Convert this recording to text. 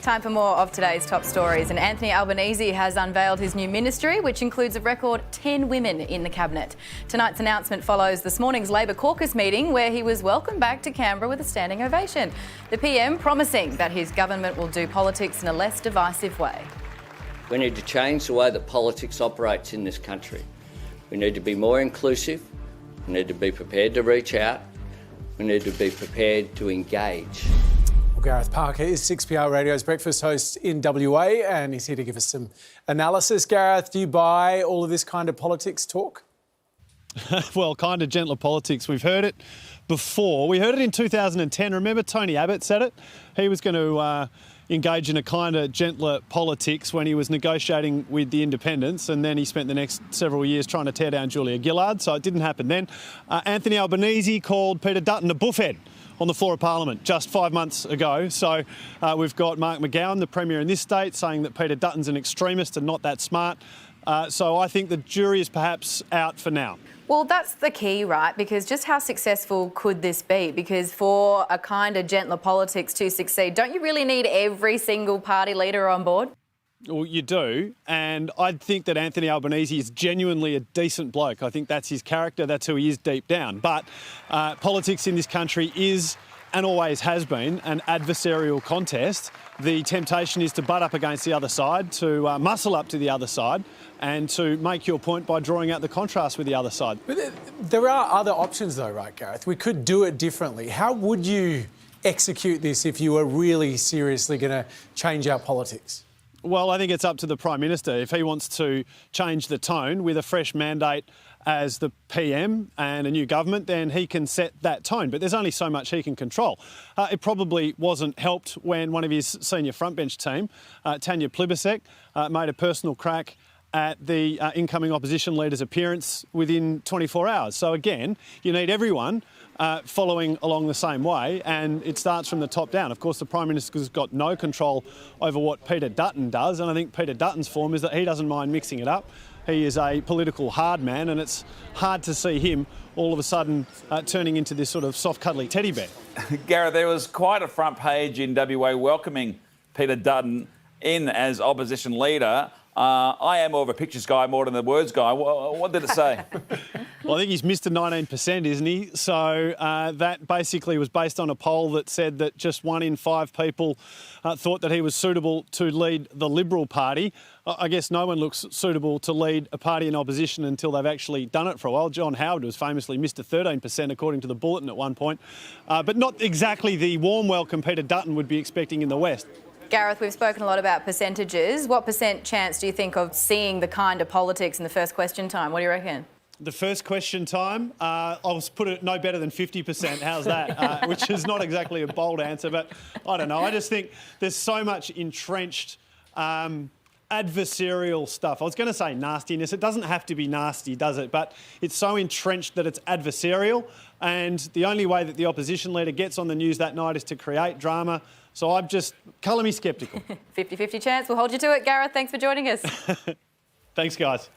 Time for more of today's top stories. And Anthony Albanese has unveiled his new ministry, which includes a record 10 women in the cabinet. Tonight's announcement follows this morning's Labor caucus meeting, where he was welcomed back to Canberra with a standing ovation. The PM promising that his government will do politics in a less divisive way. We need to change the way that politics operates in this country. We need to be more inclusive. We need to be prepared to reach out. We need to be prepared to engage. Well, Gareth Parker is 6PR Radio's breakfast host in WA, and he's here to give us some analysis. Gareth, do you buy all of this kind of politics talk? Well, kind of gentler politics. We've heard it before. We heard it in 2010. Remember Tony Abbott said it? He was going to engage in a kind of gentler politics when he was negotiating with the independents, and then he spent the next several years trying to tear down Julia Gillard, so it didn't happen then. Anthony Albanese called Peter Dutton a buffhead on the floor of Parliament just 5 months ago. So we've got Mark McGowan, the Premier in this state, saying that Peter Dutton's an extremist and not that smart. So I think the jury is perhaps out for now. Well, that's the key, right? Because just how successful could this be? Because for a kind of gentler politics to succeed, don't you really need every single party leader on board? Well, you do, and I think that Anthony Albanese is genuinely a decent bloke. I think that's his character, that's who he is deep down. But politics in this country is, and always has been, an adversarial contest. The temptation is to butt up against the other side, to muscle up to the other side, and to make your point by drawing out the contrast with the other side. But there are other options though, right, Gareth? We could do it differently. How would you execute this if you were really seriously going to change our politics? Well, I think it's up to the Prime Minister. If he wants to change the tone with a fresh mandate as the PM and a new government, then he can set that tone. But there's only so much he can control. It probably wasn't helped when one of his senior frontbench team, Tanya Plibersek, made a personal crack at the incoming opposition leader's appearance within 24 hours. So again, you need everyone following along the same way, and it starts from the top down. Of course, the Prime Minister's got no control over what Peter Dutton does, and I think Peter Dutton's form is that he doesn't mind mixing it up. He is a political hard man, and it's hard to see him all of a sudden turning into this sort of soft, cuddly teddy bear. Gareth, there was quite a front page in WA welcoming Peter Dutton in as opposition leader. I am more of a pictures guy more than the words guy. What did it say? Well, I think he's Mr. 19%, isn't he? So that basically was based on a poll that said that just 1 in 5 people thought that he was suitable to lead the Liberal Party. I guess no one looks suitable to lead a party in opposition until they've actually done it for a while. John Howard was famously Mr. 13%, according to the Bulletin at one point, but not exactly the warm welcome Peter Dutton would be expecting in the West. Gareth, we've spoken a lot about percentages. What % chance do you think of seeing the kind of politics in the first question time? What do you reckon? The first question time, I'll put it no better than 50%. How's that? Which is not exactly a bold answer, but I don't know. I just think there's so much entrenched adversarial stuff. I was going to say nastiness. It doesn't have to be nasty, does it? But it's so entrenched that it's adversarial, and the only way that the opposition leader gets on the news that night is to create drama. So I'm just, colour me sceptical. 50-50 chance. We'll hold you to it. Gareth, thanks for joining us. Thanks, guys.